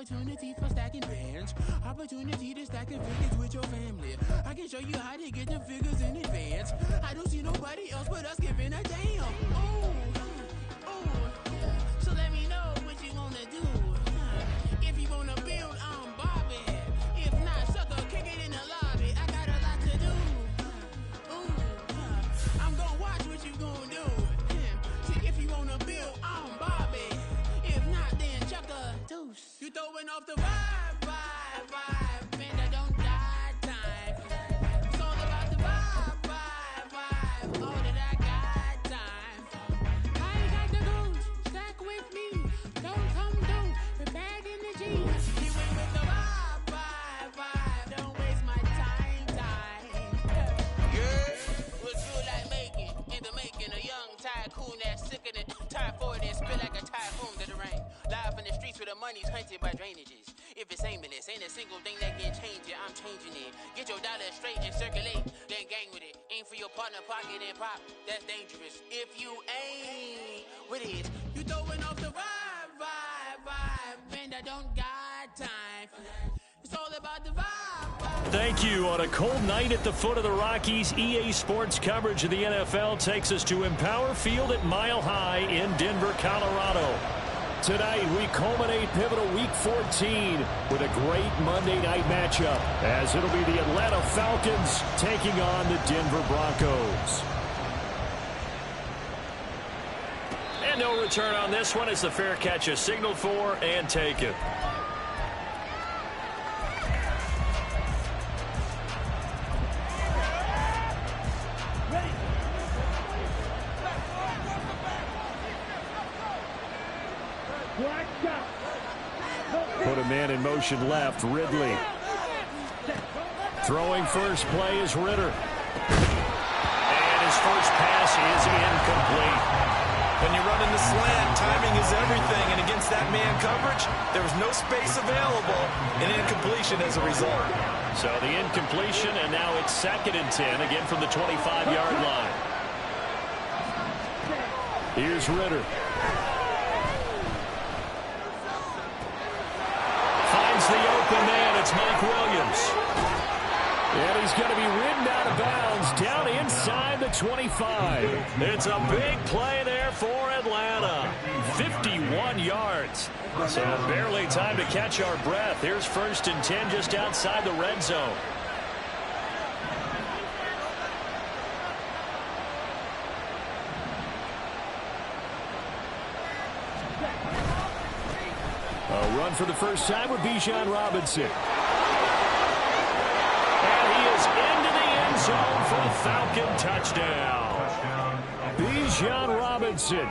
opportunity for stacking bands. Opportunity to stack the figures with your family. I can show you how to get the figures in advance. I don't see nobody else but us giving a damn. So let me know what you wanna do. If you wanna build, I'm Bobby. If not, sucker, kick it in the lobby. I got a lot to do. I'm gonna watch what you gonna do. See, if you wanna build, I'm Bobby. If not, then chuck a deuce. You throwing off the vibe. Man, that don't die time. It's all about the vibe. All that I got time. I ain't got the goose. Stack with me. Don't come through. We're back in the G. You went with the vibe. Don't waste my time. Yeah, what's good like making? In the making, a young tycoon that's sickening. Tired for it and spit like a typhoon to the rain. Live in the streets where the money's hunted by drainages. If it's aimless, ain't a single thing that can change it. I'm changing it. Get your dollar straight and circulate. Then gang with it. Aim for your partner, pocket and pop. That's dangerous. If you ain't with it, you throwing off the vibe. Man, I don't got time for that. It's all about the vibe. Thank you. On a cold night at the foot of the Rockies, EA Sports coverage of the NFL takes us to Empower Field at Mile High in Denver, Colorado. Tonight, we culminate pivotal Week 14 with a great Monday night matchup, as it'll be the Atlanta Falcons taking on the Denver Broncos. And no return on this one as the fair catch is signaled for and taken. Put a man in motion left, Ridley. Throwing first play is Ritter. And his first pass is incomplete. When you run in the slant, timing is everything, and against that man coverage, there was no space available, and incompletion as a result. So the incompletion, and now it's 2nd and 10, again from the 25-yard line. Here's Ritter. Finds the open man. It's Mike Williams. And he's going to be ridden out of bounds down inside the 25. It's a big play there for Atlanta. 51 yards. So barely time to catch our breath. Here's 1st and 10 just outside the red zone. A run for the first time with Bijan Robinson. And he is into the end zone for a Falcon touchdown. Bijan Robinson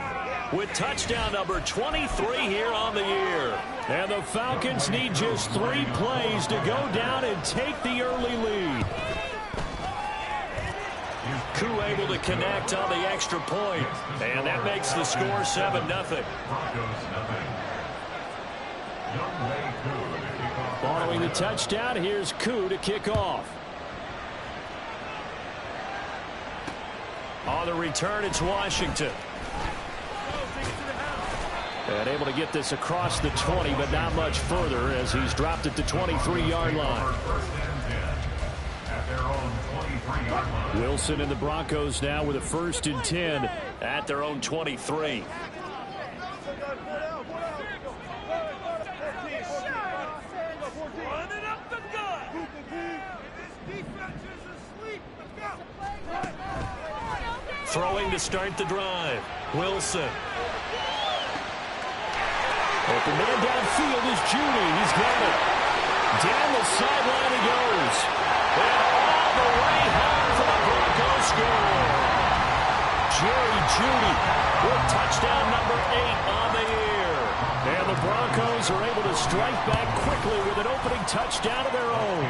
with touchdown number 23 here on the year. And the Falcons need just 3 plays to go down and take the early lead. Koo able to connect on the extra point. And that makes the score 7-0. Following the touchdown, here's Koo to kick off. On the return, it's Washington. And able to get this across the 20, but not much further as he's dropped at the 23-yard line. Wilson and the Broncos now with a 1st and 10 at their own 23. Throwing to start the drive. Wilson. Open man downfield is Judy. He's got it. Down the sideline he goes. And all the way home for the Broncos score. Jerry Judy with touchdown number 8 on the year. And the Broncos are able to strike back quickly with an opening touchdown of their own.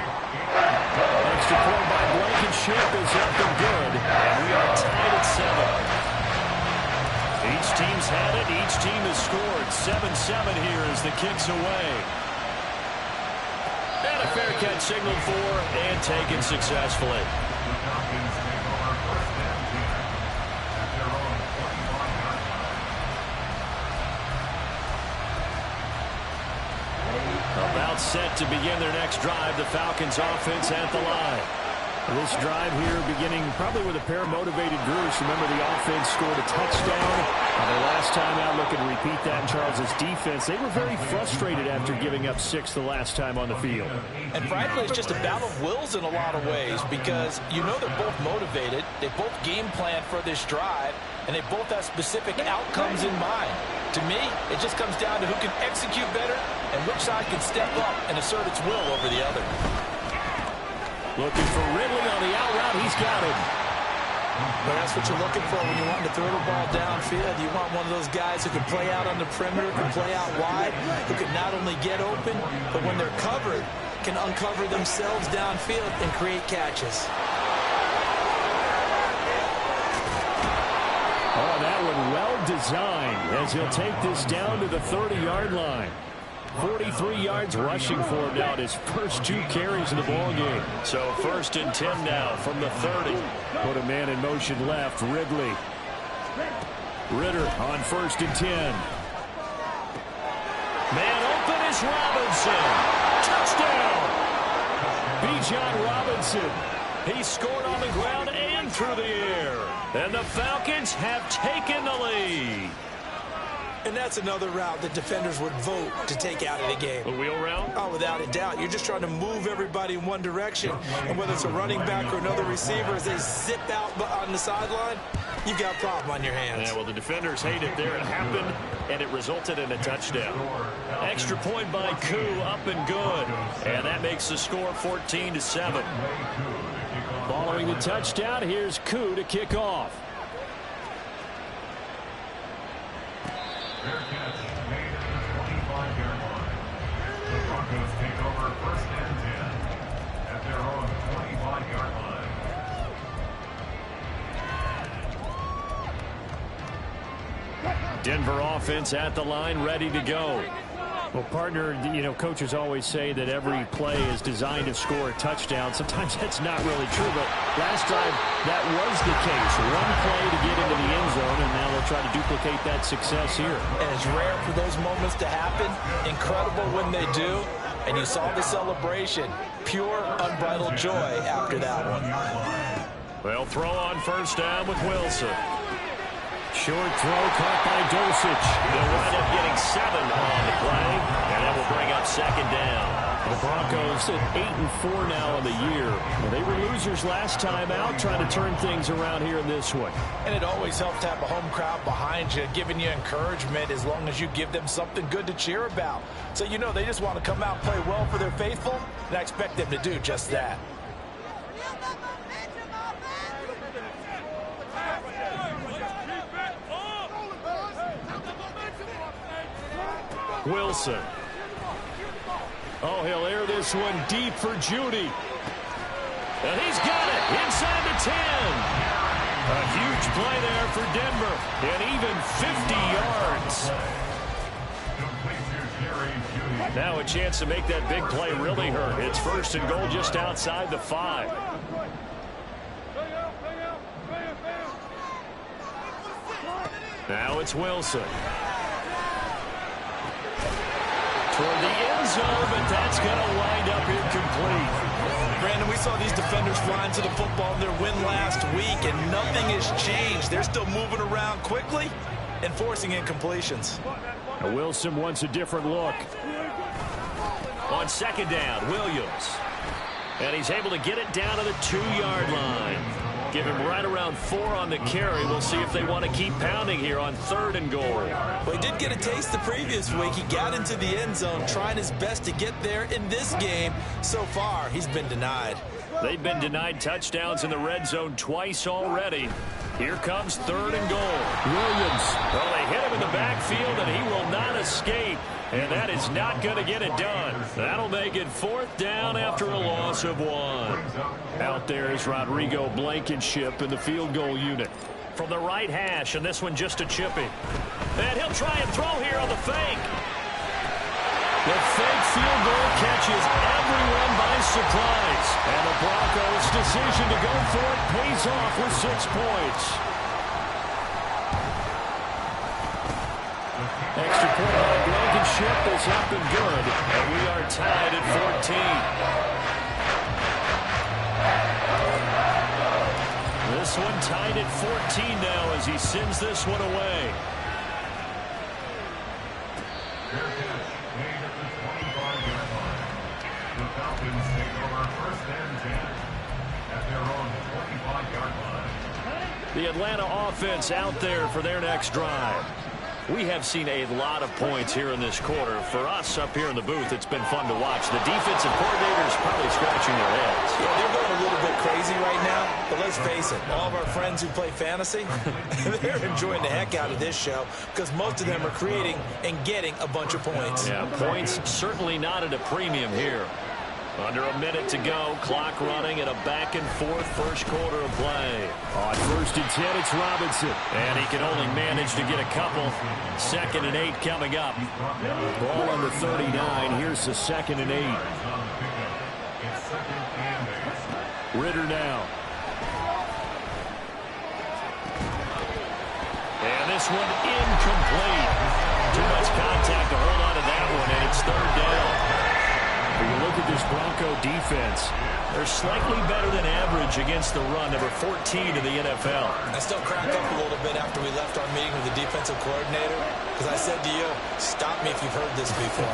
Extra point by Blankenship is up and good. And we are tied at 7. Each team's had it. Each team has scored. 7-7 here as the kick's away. And a fair catch signaled for and taken successfully. set to begin their next drive. The Falcons offense at the line. This drive here beginning probably with a pair of motivated groups. Remember, the offense scored a touchdown. The last time out, looking to repeat that in Charles' defense. They were very frustrated after giving up 6 the last time on the field. And frankly, it's just a battle of wills in a lot of ways because you know they're both motivated. They both game plan for this drive, and they both have specific outcomes in mind. To me, it just comes down to who can execute better and which side can step up and assert its will over the other. Looking for Ridley on the out route. He's got him. But that's what you're looking for when you want to throw the ball downfield. You want one of those guys who can play out on the perimeter, can play out wide, who can not only get open, but when they're covered, can uncover themselves downfield and create catches. Oh, that one well designed as he'll take this down to the 30-yard line. 43 yards rushing for him now in his first 2 carries in the ballgame. So 1st and 10 now from the 30. Put a man in motion left. Ridley. Ritter on 1st and 10. Man open is Robinson. Touchdown. Bijan Robinson. He scored on the ground and through the air. And the Falcons have taken the lead. And that's another route that defenders would vote to take out of the game. The wheel route? Oh, without a doubt. You're just trying to move everybody in one direction. And whether it's a running back or another receiver, as they zip out on the sideline, you've got a problem on your hands. Yeah, well, the defenders hate it there. It happened, and it resulted in a touchdown. Extra point by Koo, up and good. And that makes the score 14-7. Following the touchdown, here's Koo to kick off. Bearcats made at the 25-yard line. The Broncos take over 1st and 10 at their own 25-yard line. Denver offense at the line, ready to go. Well, partner, you know, coaches always say that every play is designed to score a touchdown. Sometimes that's not really true, but last drive, that was the case. One play to get into the end zone, and now they'll try to duplicate that success here. And it's rare for those moments to happen. Incredible when they do. And you saw the celebration. Pure, unbridled joy after that one. Well, throw on 1st down with Wilson. Short throw caught by Dulcich. They'll wind up getting 7 on the play, and that will bring up 2nd down. The Broncos at 8-4 now on the year. Well, they were losers last time out, trying to turn things around here in this one. And it always helps to have a home crowd behind you, giving you encouragement as long as you give them something good to cheer about. So you know they just want to come out and play well for their faithful, and I expect them to do just that. Wilson. Oh, he'll air this one deep for Judy. And he's got it inside the 10. A huge play there for Denver. And even 50 yards. Now a chance to make that big play really hurt. It's 1st and goal just outside the 5. Now it's Wilson. Toward the end zone, but that's going to wind up incomplete. Brandon, we saw these defenders flying to the football in their win last week, and nothing has changed. They're still moving around quickly and forcing incompletions. Now Wilson wants a different look. On 2nd down, Williams. And he's able to get it down to the 2-yard line. Give him right around 4 on the carry. We'll see if they want to keep pounding here on 3rd and goal. Well, he did get a taste the previous week. He got into the end zone, trying his best to get there in this game. So far, he's been denied. They've been denied touchdowns in the red zone twice already. Here comes 3rd and goal. Williams. Well, they hit him in the backfield, and he will not escape. And that is not going to get it done. That'll make it 4th down after a loss of 1. Out there is Rodrigo Blankenship in the field goal unit. From the right hash, and this one just a chipping. And he'll try and throw here on the fake. The fake field goal catches everyone by surprise. And the Broncos' decision to go for it pays off with 6 points. Extra point by Blankenship. chip is up and good, and we are tied at 14. This one tied at 14 now as he sends this one away. Fair catch made at the 25-yard line. The Falcons take over 1st and 10 at their own 25-yard line. The Atlanta offense out there for their next drive. We have seen a lot of points here in this quarter. For us up here in the booth, it's been fun to watch. The defensive coordinators probably scratching their heads. Yeah, they're going a little bit crazy right now, but let's face it, all of our friends who play fantasy, they're enjoying the heck out of this show because most of them are creating and getting a bunch of points. Yeah, points certainly not at a premium here. Under a minute to go, clock running, and a back-and-forth first quarter of play. On 1st and 10, it's Robinson. And he can only manage to get a couple. 2nd and 8 coming up. Ball on the 39. Here's the 2nd and 8. Ritter now. And this one incomplete. Too much contact to hold on to that one, and it's 3rd down. When you look at this Bronco defense, they're slightly better than average against the run, number 14 in the NFL. I still crack up a little bit after we left our meeting with the defensive coordinator because I said to you, stop me if you've heard this before.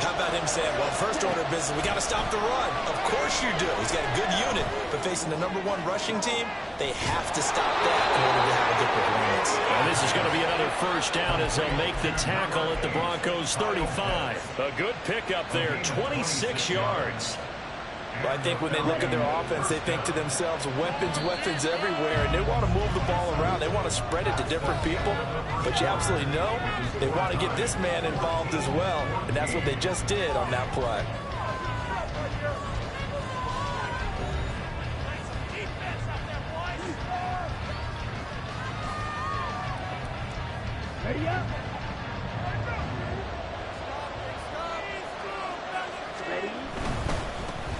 How about him saying, well, first order of business, we got to stop the run. Of course you do. He's got a good unit, but facing the #1 rushing team, they have to stop that in order to have a good performance. And this is going to be another first down as they'll make the tackle at the Broncos' 35. A good pickup there, 26 yards. Well, I think when they look at their offense, they think to themselves, weapons everywhere, and they want to move the ball around. They want to spread it to different people, but you absolutely know they want to get this man involved as well, and that's what they just did on that play.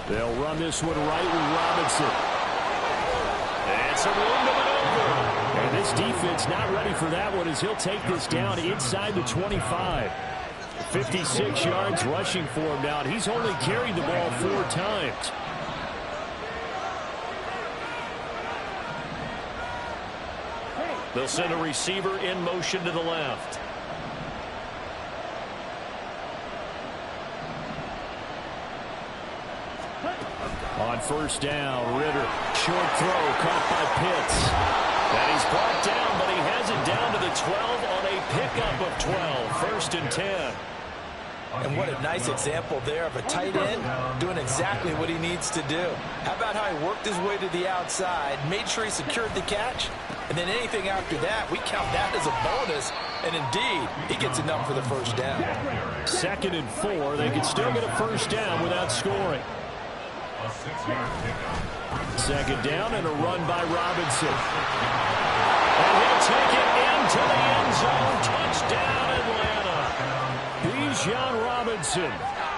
They'll run this one right with Robinson. And some room to maneuver. And this defense not ready for that one as he'll take this down inside the 25. 56 yards rushing for him now. He's only carried the ball 4 times. They'll send a receiver in motion to the left. On 1st down, Ritter, short throw, caught by Pitts. And he's brought down, but he has it down to the 12 on a pickup of 12. 1st and 10. And what a nice example there of a tight end doing exactly what he needs to do. How about how he worked his way to the outside, made sure he secured the catch, and then anything after that, we count that as a bonus. And indeed, he gets enough for the first down. 2nd and 4. They can still get a first down without scoring. A 6-yard pickup. 2nd down and a run by Robinson. And he'll take it into the end zone. Touchdown, Atlanta. Bijan Robinson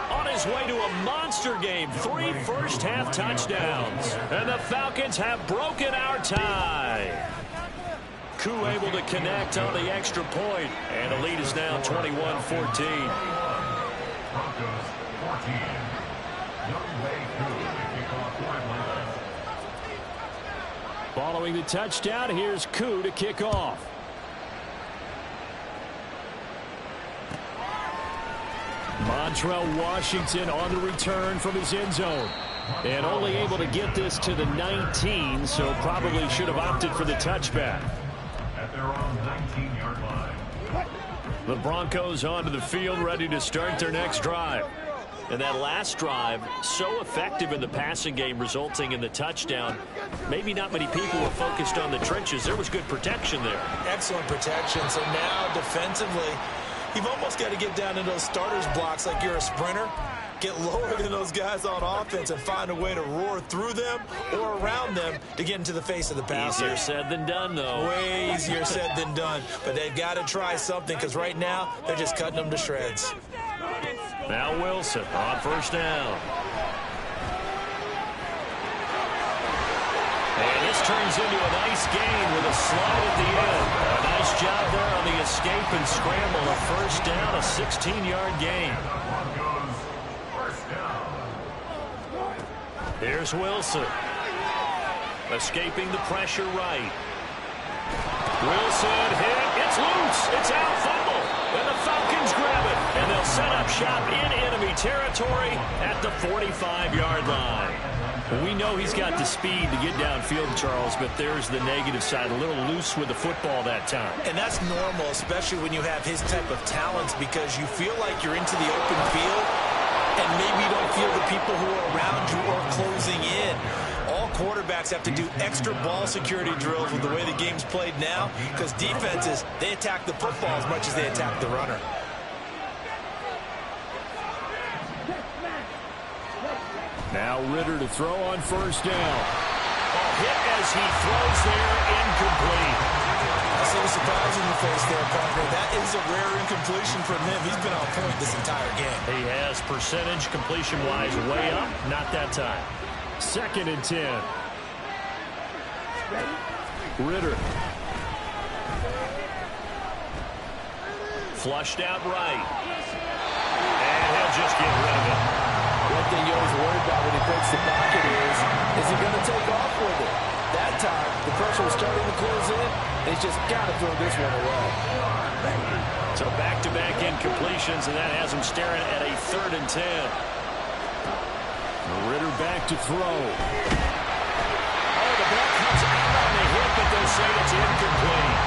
on his way to a monster game. 3 first-half touchdowns. And the Falcons have broken our tie. Koo able to connect on the extra point. And the lead is now 21-14. Broncos 14. Following the touchdown, here's Koo to kick off. Montrell Washington on the return from his end zone. And only able to get this to the 19, so probably should have opted for the touchback. At their own 19-yard line. The Broncos onto the field, ready to start their next drive. And that last drive, so effective in the passing game, resulting in the touchdown. Maybe not many people were focused on the trenches. There was good protection there. Excellent protection. So now defensively, you've almost got to get down in those starters blocks like you're a sprinter. Get lower than those guys on offense and find a way to roar through them or around them to get into the face of the passer. Easier said than done, though. Way easier said than done. But they've got to try something because right now they're just cutting them to shreds. Now Wilson on 1st down. And this turns into a nice gain with a slide at the end. A nice Nice job there on the escape and scramble. A first down, a 16-yard gain. Here's Wilson. Escaping the pressure right. Wilson hit. It's loose. It's out. Fumble. And the Falcons grab it. And they'll set up shop in enemy territory at the 45-yard line. We know he's got the speed to get downfield, Charles, but there's the negative side. A little loose with the football that time. And that's normal, especially when you have his type of talents, because you feel like you're into the open field and maybe you don't feel the people who are around you or closing in. All quarterbacks have to do extra ball security drills with the way the game's played now, because defenses, they attack the football as much as they attack the runner. Now Ritter to throw on first down. A hit as he throws there, incomplete. I see the surprise in your face there, partner. That is a rare incompletion from him. He's been on point this entire game. He has percentage completion-wise way up, not that time. 2nd and 10. Ritter. Flushed out right. And he'll just get rid of it. One thing you always worry about when he breaks the pocket is he going to take off with it? That time, the pressure was starting to close in, and he's just got to throw this one away. So back-to-back incompletions, and that has him staring at a 3rd and 10. Ritter back to throw. Oh, the ball comes out on the hit, but they'll say it's incomplete.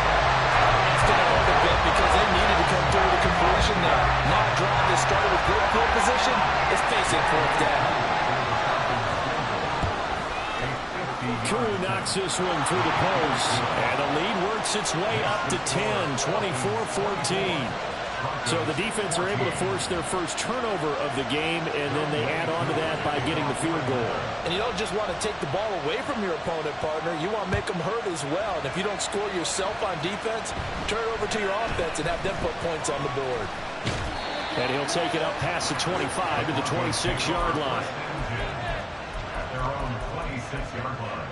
It's going to hurt a bit because they needed to come through the completion there. Now a drive that started with good field position is facing 4th down. Kuru knocks this one through the post, and the lead works its way up to 10, 24-14. So the defense are able to force their first turnover of the game, and then they add on to that by getting the field goal. And you don't just want to take the ball away from your opponent, partner. You want to make them hurt as well. And if you don't score yourself on defense, turn it over to your offense and have them put points on the board. And he'll take it up past the 25 to the 26-yard line. At their own 26-yard line.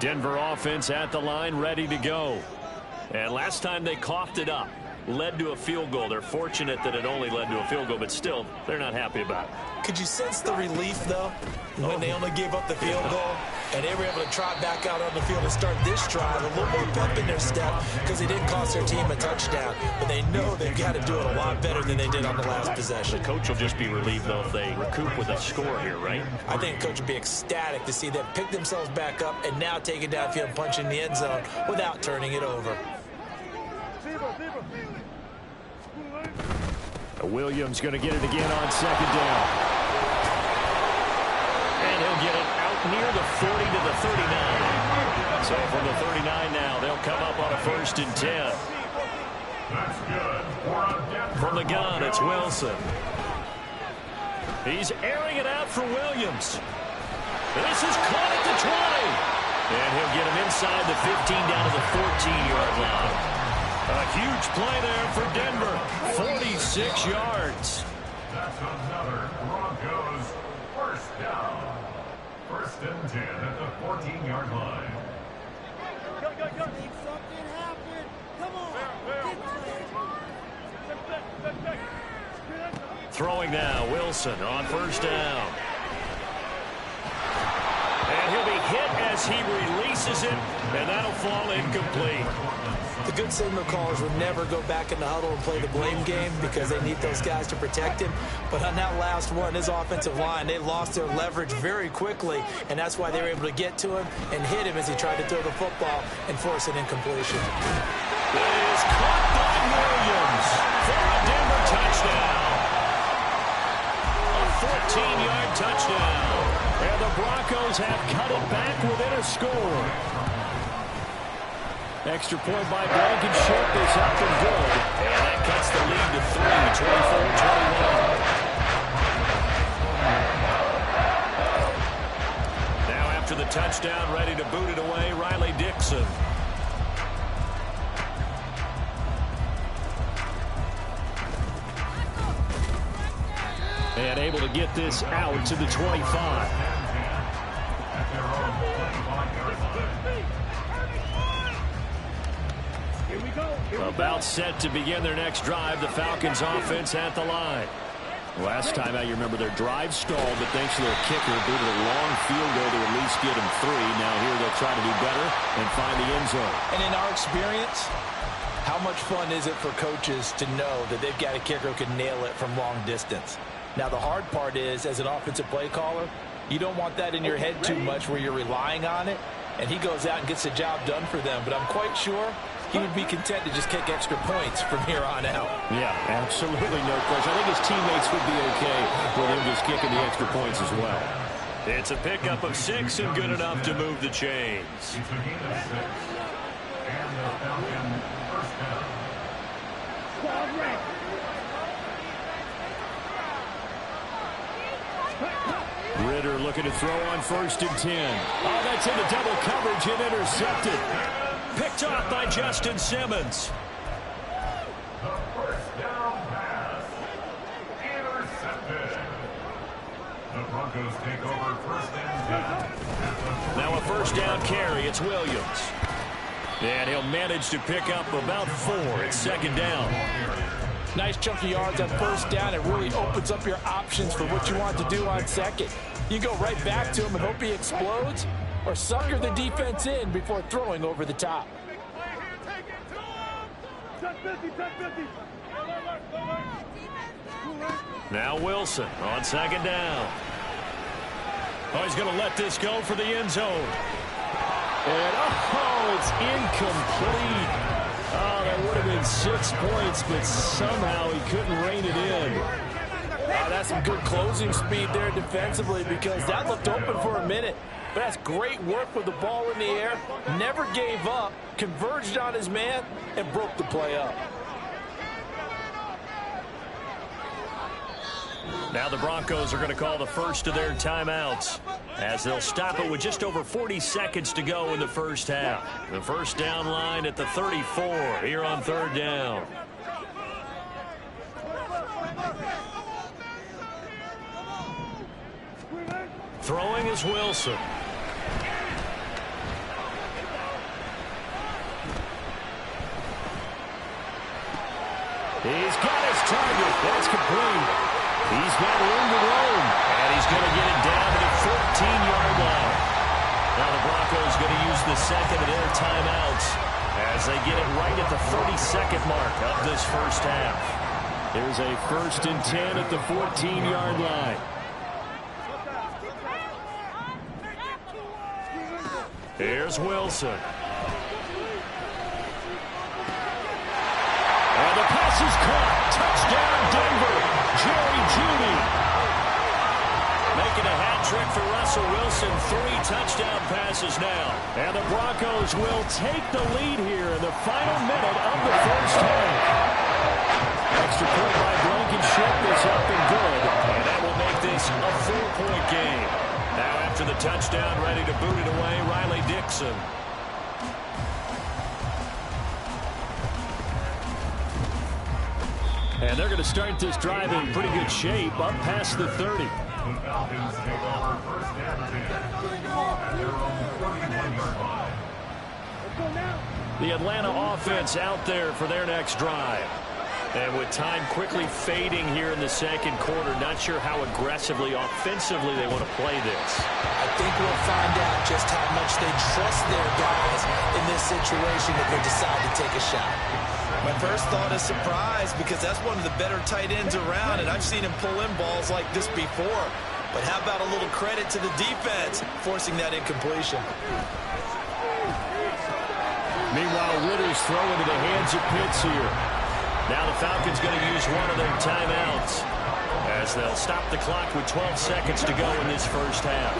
Denver offense at the line, ready to go. And last time they coughed it up, led to a field goal. They're fortunate that it only led to a field goal, but still, they're not happy about it. Could you sense the relief, though, when they only gave up the field goal? And they were able to trot back out on the field and start this drive a little more pep in their step because they didn't cost their team a touchdown. But they know they've got to do it a lot better than they did on the last possession. The coach will just be relieved, though, if they recoup with a score here, right? I think the coach would be ecstatic to see them pick themselves back up and now take it downfield and punch in the end zone without turning it over. Williams going to get it again on 2nd down. And he'll get it out near the 40 to the 39. So from the 39 now, they'll come up on a 1st and 10. That's good. From the gun, it's Wilson. He's airing it out for Williams. This is caught at the 20. And he'll get him inside the 15 down to the 14-yard line. A huge play there for Denver. 46 yards. That's another Broncos first down. 1st and 10 at the 14-yard line. Go. Make something happen. Come on. Throwing now, Wilson on 1st down. And he'll be hit as he releases it, and that'll fall incomplete. The good signal callers would never go back in the huddle and play the blame game because they need those guys to protect him. But on that last one, his offensive line, they lost their leverage very quickly, and that's why they were able to get to him and hit him as he tried to throw the football and force an incompletion. That is caught by Williams for a Denver touchdown. A 14-yard touchdown. And the Broncos have cut it back within a score. Extra point by Blankenship is up and good. And that cuts the lead to 3, 24-21. Now after the touchdown, ready to boot it away, Riley Dixon. And able to get this out to the 25. About set to begin their next drive. The Falcons offense at the line. Last time out, you remember their drive stalled, but thanks to their kicker, due to the long field goal to at least get them 3. Now here they'll try to do better and find the end zone. And in our experience, how much fun is it for coaches to know that they've got a kicker who can nail it from long distance? Now the hard part is, as an offensive play caller, you don't want that in your head too much where you're relying on it, and he goes out and gets the job done for them. But I'm quite sure he would be content to just kick extra points from here on out. Yeah, absolutely no question. I think his teammates would be okay with him just kicking the extra points as well. It's a pickup of 6 and good enough to move the chains. It's a gain of 6. And the Falcon first down. Ritter looking to throw on 1st and 10. Oh, that's into double coverage and intercepted. Picked off by Justin Simmons. The first down pass. Intercepted. The Broncos take over 1st and 10. Now a 1st down carry. It's Williams. And he'll manage to pick up about 4. It's 2nd down. Nice chunk of yards on 1st down. It really opens up your options for what you want to do on 2nd. You go right back to him and hope he explodes, or sucker the defense in before throwing over the top. Now Wilson on 2nd down. Oh, he's going to let this go for the end zone. And, oh, it's incomplete. Oh, that would have been 6 points, but somehow he couldn't rein it in. That's some good closing speed there defensively, because that looked open for a minute. But that's great work with the ball in the air. Never gave up, converged on his man, and broke the play up. Now the Broncos are going to call the first of their timeouts, as they'll stop it with just over 40 seconds to go in the first half. The 1st down line at the 34 here on 3rd down. Throwing is Wilson. He's got his target. That's complete. He's got room to roam, and he's going to get it down to the 14-yard line. Now the Broncos going to use the 2nd of their timeouts as they get it right at the 32nd mark of this first half. There's a 1st and 10 at the 14-yard line. Here's Wilson. And the pass is caught. Touchdown, Denver. Jerry Jeudy. Making a hat trick for Russell Wilson. 3 touchdown passes now. And the Broncos will take the lead here in the final minute of the first half. Extra point by Blankenship is up and good. And that will make this a 4-point game. Now after the touchdown, ready to boot it away, Riley Dixon. And they're going to start this drive in pretty good shape, up past the 30. The Falcons take over 1st and 10 at their own 41-yard line. The Atlanta offense out there for their next drive. And with time quickly fading here in the 2nd quarter, not sure how aggressively, offensively they want to play this. I think we'll find out just how much they trust their guys in this situation if they decide to take a shot. My first thought is surprise, because that's one of the better tight ends around, and I've seen him pull in balls like this before. But how about a little credit to the defense forcing that incompletion? Meanwhile, Ritter's throw into the hands of Pitts here. Now the Falcons going to use one of their timeouts as they'll stop the clock with 12 seconds to go in this first half.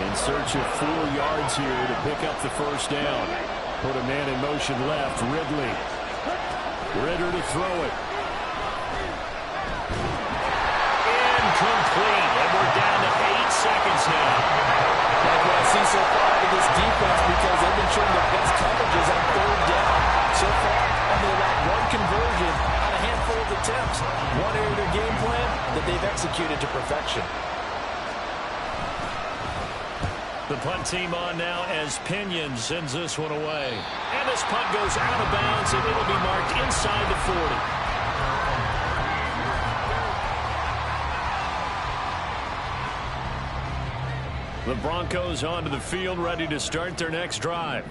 In search of 4 yards here to pick up the 1st down. Put a man in motion left, Ridley. Ritter to throw it. Incomplete, and we're down to 8 seconds now. Like what I see so far out of this defense, because they've been showing the best coverages on 3rd down. So far, only allowed 1 conversion on a handful of attempts. One area of their game plan, that they've executed to perfection. The punt team on now as Pinion sends this one away. And this punt goes out of bounds, and it'll be marked inside the 40. The Broncos onto the field, ready to start their next drive.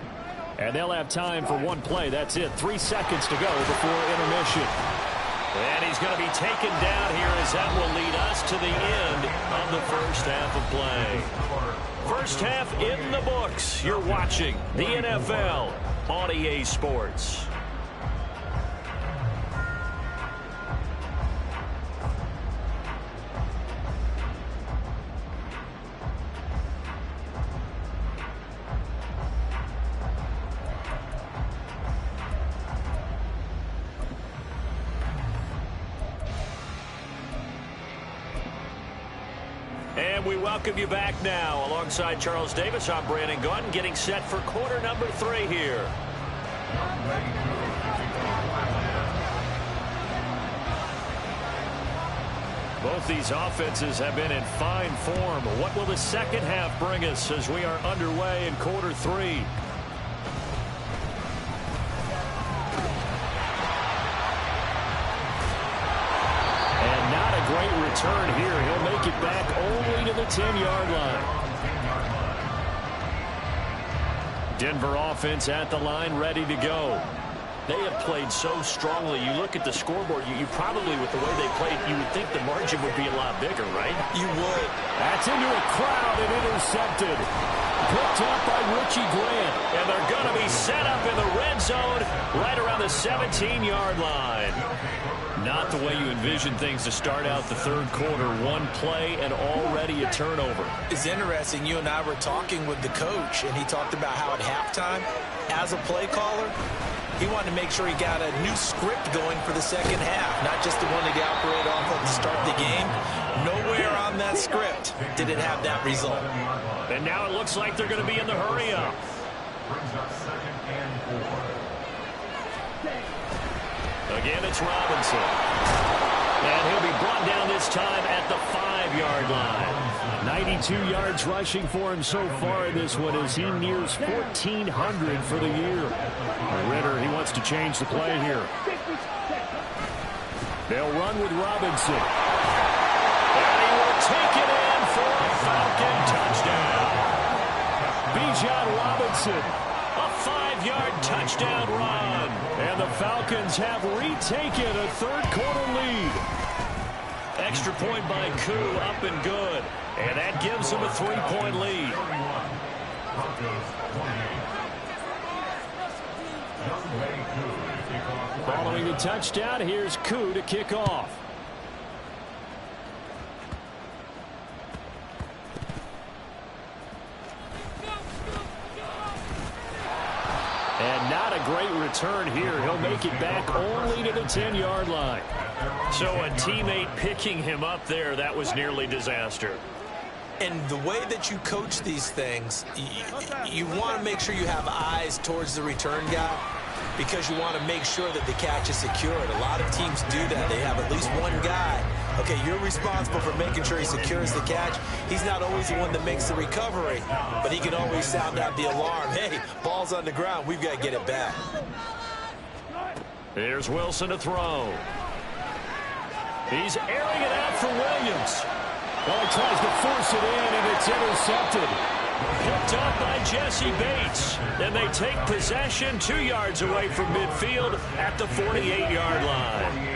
And they'll have time for one play. That's it. 3 seconds to go before intermission. And he's going to be taken down here as that will lead us to the end of the first half of play. First half in the books. You're watching the NFL on EA Sports. And we welcome you back now. Alongside Charles Davis, I'm Brandon Gunn, getting set for quarter number 3 here. Both these offenses have been in fine form. What will the second half bring us as we are underway in quarter 3? Great return here. He'll make it back only to the 10-yard line. Denver offense at the line, ready to go. They have played so strongly. You look at the scoreboard, you probably, with the way they played, you would think the margin would be a lot bigger, right? You would. That's into a crowd and intercepted. Picked up by Richie Grant. And they're going to be set up in the red zone right around the 17-yard line. Not the way you envision things to start out the third quarter. One play and already a turnover. It's interesting. You and I were talking with the coach, and he talked about how at halftime, as a play caller, he wanted to make sure he got a new script going for the second half, not just the one that he operated off of to start the game. Nowhere on that script did it have that result. And now it looks like they're going to be in the hurry-up. Brings up 2nd and 4. Again, it's Robinson. And he'll be brought down this time at the 5-yard line. 92 yards rushing for him so far in this one as he nears 1,400 for the year. Ritter, he wants to change the play here. They'll run with Robinson. And he will take it in for a Falcon touchdown. Bijan Robinson, a 5-yard touchdown run. And the Falcons have retaken a third-quarter lead. Extra point by Koo, up and good. And that gives them a 3-point lead. Following the touchdown, here's Koo to kick off. And not a great return here. He'll make it back only to the 10-yard line. So a teammate picking him up there, that was nearly disaster. And the way that you coach these things, you want to make sure you have eyes towards the return guy because you want to make sure that the catch is secured. A lot of teams do that. They have at least one guy. Okay, you're responsible for making sure he secures the catch. He's not always the one that makes the recovery, but he can always sound out the alarm. Hey, ball's on the ground. We've got to get it back. Here's Wilson to throw. He's airing it out for Williams. Well, he tries to force it in, and it's intercepted. Picked up by Jesse Bates. And they take possession 2 yards away from midfield at the 48-yard line.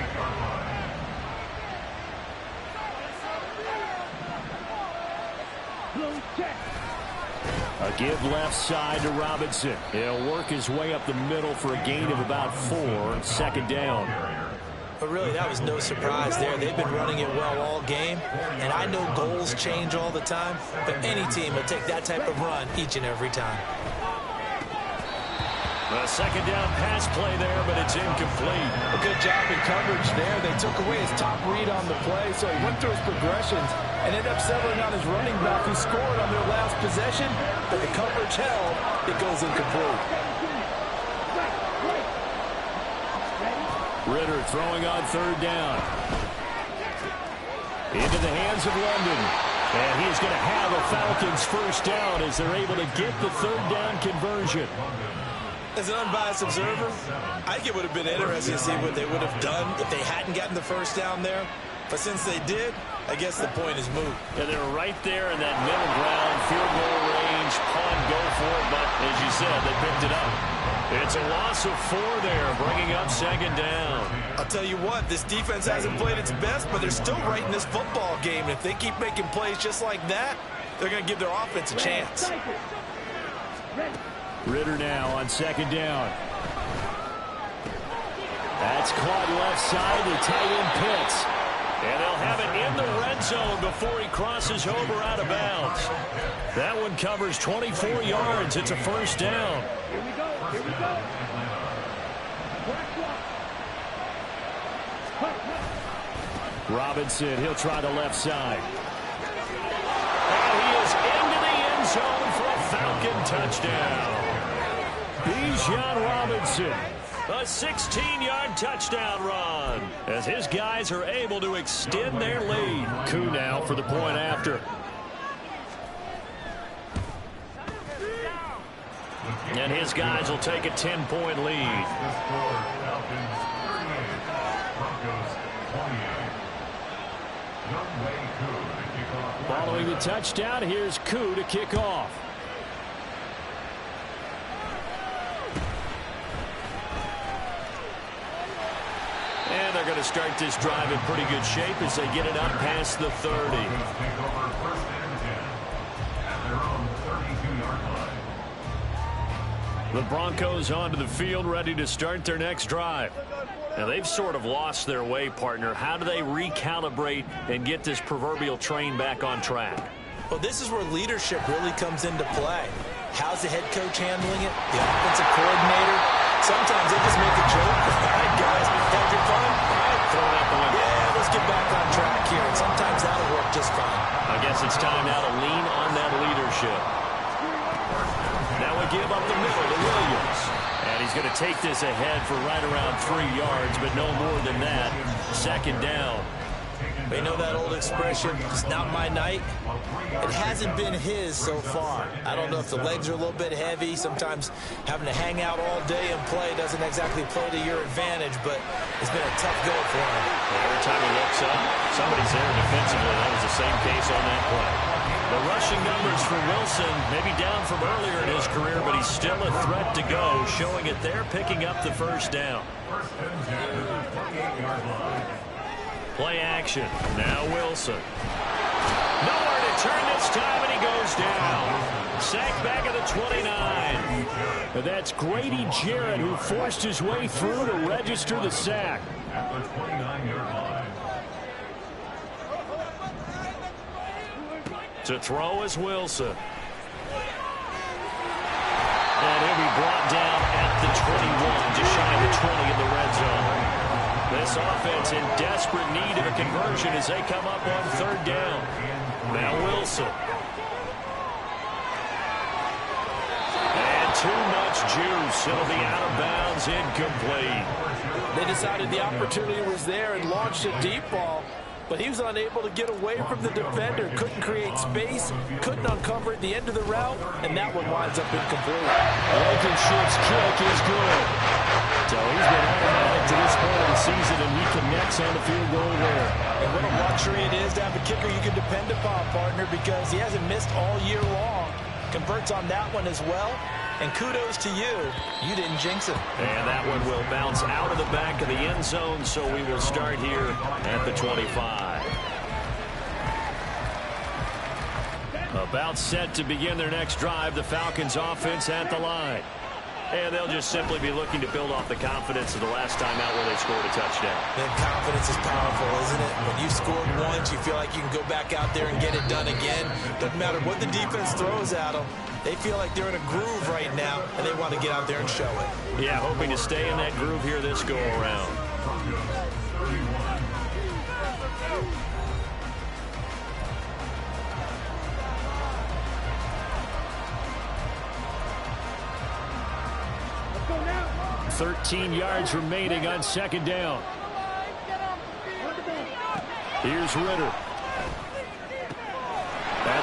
A give left side to Robinson. He'll work his way up the middle for a gain of about 4. 2nd down. But really, that was no surprise there. They've been running it well all game. And I know goals change all the time, but any team will take that type of run each and every time. A 2nd down pass play there, but it's incomplete. A good job in coverage there. They took away his top read on the play, so he went through his progressions and ended up settling on his running back who scored on their last possession, but the coverage held. It goes incomplete. Ritter throwing on 3rd down. Into the hands of London. And he's going to have a Falcons first down as they're able to get the third down conversion. As an unbiased observer, I think it would have been interesting to see what they would have done if they hadn't gotten the first down there. But since they did, I guess the point is moot. And they're right there in that middle ground, field goal range, punt, go for it. But as you said, they picked it up. It's a loss of 4 there, bringing up second down. I'll tell you what, this defense hasn't played its best, but they're still right in this football game. And if they keep making plays just like that, they're going to give their offense a chance. Ritter now on second down. That's caught left side to tight end Pitts. And they'll have it in the red zone before he crosses over out of bounds. That one covers 24 yards. It's a first down. Here we go. Here we go. Robinson, he'll try the left side. And he is into the end zone for a Falcon touchdown. Bijan Robinson, a 16-yard touchdown run, as his guys are able to extend their lead. Koo now for the point after. And his guys will take a 10-point lead. Following the touchdown, here's Koo to kick off. And they're going to start this drive in pretty good shape as they get it up past the 30. The Broncos onto the field, ready to start their next drive. Now, they've sort of lost their way, partner. How do they recalibrate and get this proverbial train back on track? Well, this is where leadership really comes into play. How's the head coach handling it? The offensive coordinator? Sometimes they just make a joke. All right, guys, have your fun. All right, throw it out the window. Yeah, let's get back on track here. And sometimes that'll work just fine. I guess it's time now to lean on that leadership. Now we give up the middle to Williams. And he's going to take this ahead for right around 3 yards, but no more than that. Second down. They know that old expression, it's not my night. It hasn't been his so far. I don't know if the legs are a little bit heavy. Sometimes having to hang out all day and play doesn't exactly play to your advantage, but it's been a tough go for him. Every time he looks up, somebody's there defensively. That was the same case on that play. The rushing numbers for Wilson, maybe down from earlier in his career, but he's still a threat to go, showing it there, picking up the first down. Play action. Now Wilson. Nowhere to turn this time, and he goes down. Sacked back at the 29. But that's Grady Jarrett who forced his way through to register the sack. At the 29-yard line. To throw is Wilson. And he'll be brought down at the 21, just shy of the 20 in the red zone. This offense in desperate need of a conversion as they come up on third down. Now Wilson. And too much juice. It'll be out of bounds, incomplete. They decided the opportunity was there and launched a deep ball, but he was unable to get away from the defender. Couldn't create space, couldn't uncover at the end of the route, and that one winds up incomplete. Blankenship's kick is good. So he's been automatic to this point of the season, and he connects on the field goal there. And what a luxury it is to have a kicker you can depend upon, partner, because he hasn't missed all year long. Converts on that one as well. And kudos to you. You didn't jinx it. And that one will bounce out of the back of the end zone, so we will start here at the 25. About set to begin their next drive, the Falcons offense at the line. And they'll just simply be looking to build off the confidence of the last time out where they scored a touchdown. And confidence is powerful, isn't it? When you've scored once, you feel like you can go back out there and get it done again. Doesn't matter what the defense throws at them. They feel like they're in a groove right now, and they want to get out there and show it. Yeah, hoping to stay in that groove here this go-around. Let's go now. 13 yards remaining on second down. Here's Ritter.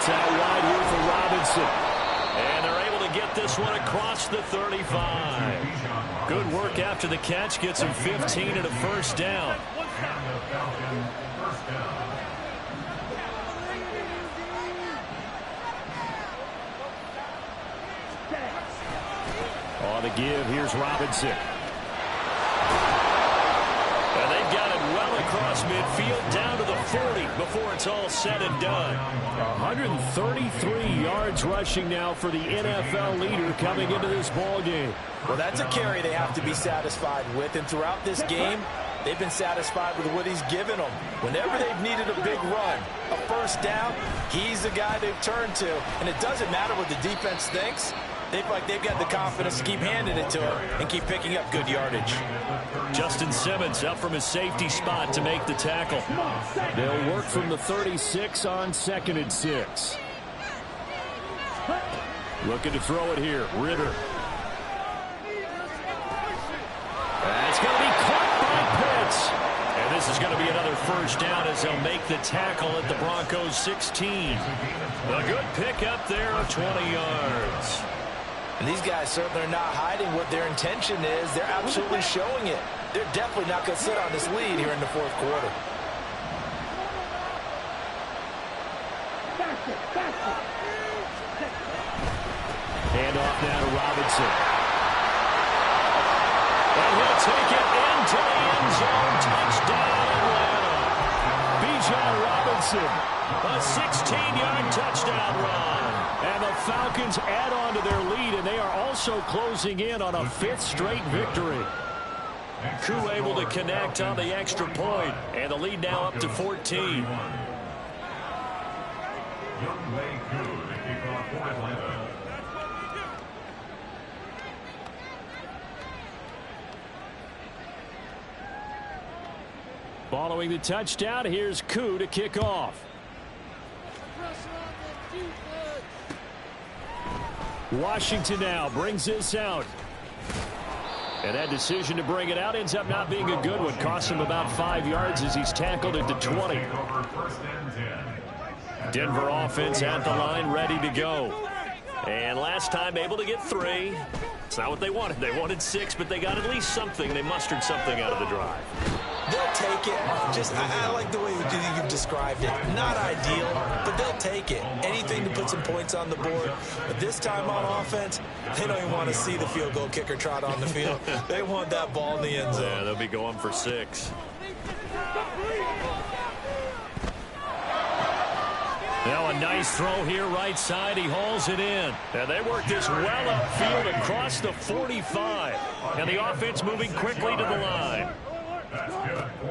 It's out wide here for Robinson. And they're able to get this one across the 35. Good work after the catch. Gets him 15 and a first down. On the give, here's Robinson. And they've got it well across midfield down to the 40 before it's all said and done. 133 yards rushing now for the NFL leader coming into this ball game. Well, that's a carry they have to be satisfied with. And throughout this game, they've been satisfied with what he's given them. Whenever they've needed a big run, a first down, he's the guy they've turned to. And it doesn't matter what the defense thinks. They've got the confidence to keep handing it to him and keep picking up good yardage. Justin Simmons up from his safety spot to make the tackle. They'll work from the 36 on 2nd and 6. Looking to throw it here. Ritter. It's going to be caught by Pitts. And this is going to be another first down as they'll make the tackle at the Broncos 16. A good pick up there of 20 yards. And these guys certainly are not hiding what their intention is. They're absolutely showing it. They're definitely not going to sit on this lead here in the fourth quarter. Hand off now to Robinson. And he'll take it into the end zone. Touchdown, Atlanta. Bijan Robinson, a 16-yard touchdown run. And the Falcons add on to their lead, and they are also closing in on a 5th straight victory. Koo able to connect on the extra point, and the lead now up to 14. Young Wei Koo to kick off for Atlanta. Following the touchdown, here's Koo to kick off. Washington now brings this out. And that decision to bring it out ends up not being a good one. Costs him about 5 yards as he's tackled at the 20. Denver offense at the line, ready to go. And last time able to get 3. It's not what they wanted. They wanted 6, but they got at least something. They mustered something out of the drive. They'll take it. I like the way you've described it. Not ideal, but they'll take it. Anything to put some points on the board. But this time on offense, they don't even want to see the field goal kicker trot on the field. They want that ball in the end zone. Yeah, they'll be going for 6. Now a nice throw here right side. He hauls it in. And they work this well upfield across the 45. And the offense moving quickly to the line.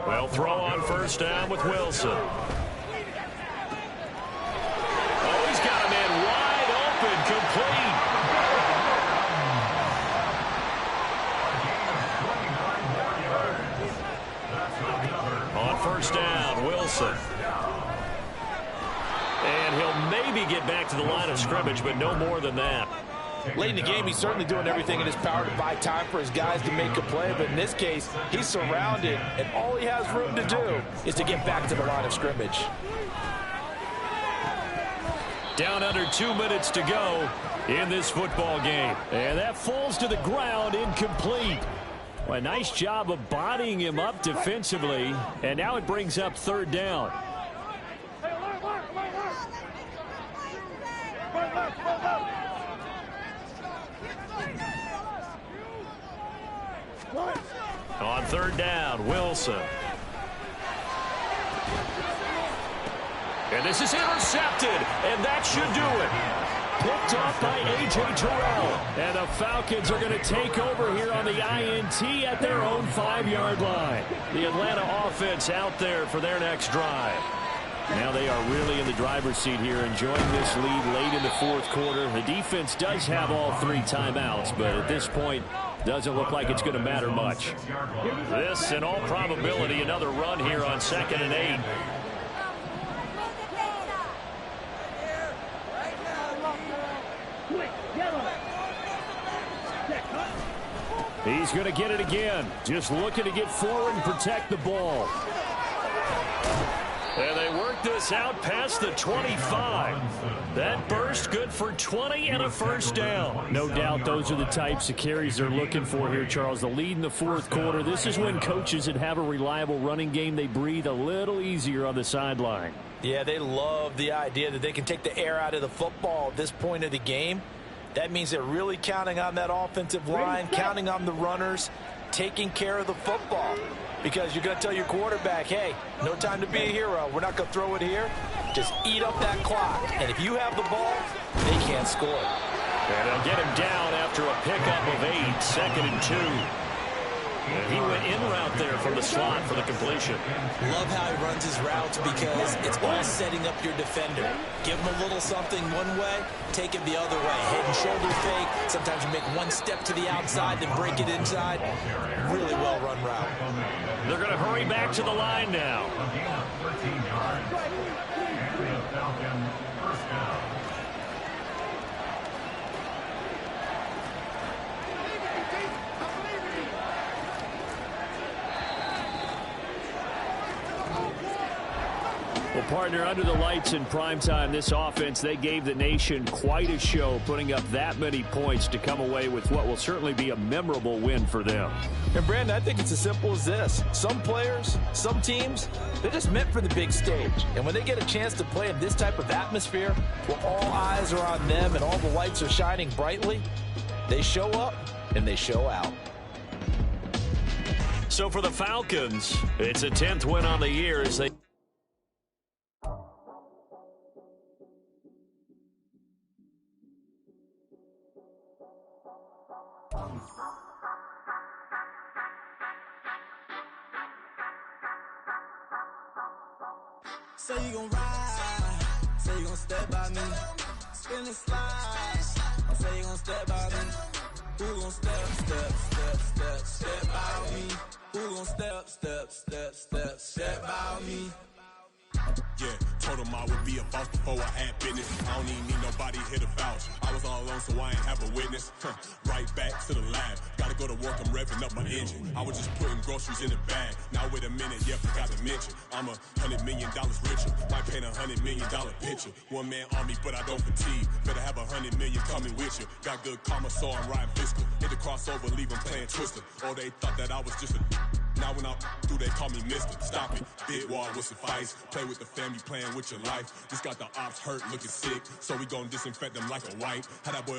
Well, throw on first down with Wilson. Oh, he's got a man wide open, complete. On first down, Wilson. And he'll maybe get back to the line of scrimmage, but no more than that. Late in the game, he's certainly doing everything in his power to buy time for his guys to make a play. But in this case, he's surrounded, and all he has room to do is to get back to the line of scrimmage. Down under 2 minutes to go in this football game. And that falls to the ground, incomplete. Well, a nice job of bodying him up defensively. And now it brings up 3rd down. On 3rd down, Wilson. And this is intercepted, and that should do it. Picked off by A.J. Terrell. And the Falcons are going to take over here on the INT at their own 5-yard line. The Atlanta offense out there for their next drive. Now they are really in the driver's seat here, enjoying this lead late in the 4th quarter. The defense does have all 3 timeouts, but at this point, doesn't look like it's going to matter much. This, in all probability, another run here on 2nd and 8. He's going to get it again. Just looking to get forward and protect the ball. And they work this out past the 25. That burst good for 20 and a first down. No doubt those are the types of carries they're looking for here, Charles. The lead in the fourth quarter. This is when coaches that have a reliable running game, they breathe a little easier on the sideline. Yeah, they love the idea that they can take the air out of the football at this point of the game. That means they're really counting on that offensive line, counting on the runners, taking care of the football. Because you're going to tell your quarterback, hey, no time to be a hero. We're not going to throw it here. Just eat up that clock. And if you have the ball, they can't score. And they'll get him down after a pickup of 8, 2nd and 2. And he went in route there from the slot for the completion. Love how he runs his routes because it's all setting up your defender. Give him a little something one way, take it the other way. Head and shoulder fake. Sometimes you make one step to the outside, then break it inside. Really well run route. They're going to hurry back to the line now. Well, partner, under the lights in primetime, this offense, they gave the nation quite a show, putting up that many points to come away with what will certainly be a memorable win for them. And, Brandon, I think it's as simple as this. Some players, some teams, they're just meant for the big stage. And when they get a chance to play in this type of atmosphere, where all eyes are on them and all the lights are shining brightly, they show up and they show out. So for the Falcons, it's a 10th win on the year as they... Say you gon' ride, say you gon' step by me, spin and slide, say you gon' step by me, who gon' step by me, who gon' step by me. Yeah, told him I would be a boss before I had business. I don't even need nobody here to vouch. I was all alone, so I ain't have a witness. Right back to the lab. Gotta go to work, I'm revving up my engine. I was just putting groceries in the bag. Now wait a minute, yeah, forgot to mention. I'm $100 million richer. Might paint $100 million picture. One man army, but I don't fatigue. Better have 100 million coming with you. Got good karma, so I'm riding fiscal. Hit the crossover, leave them playing Twister. Oh, they thought that I was just a... Now when I'm through, they call me Mister. Stop it. Big wall with some fights. Play with the family, playing with your life. Just got the ops hurt, looking sick. So we gon' disinfect them like a wipe. How that boy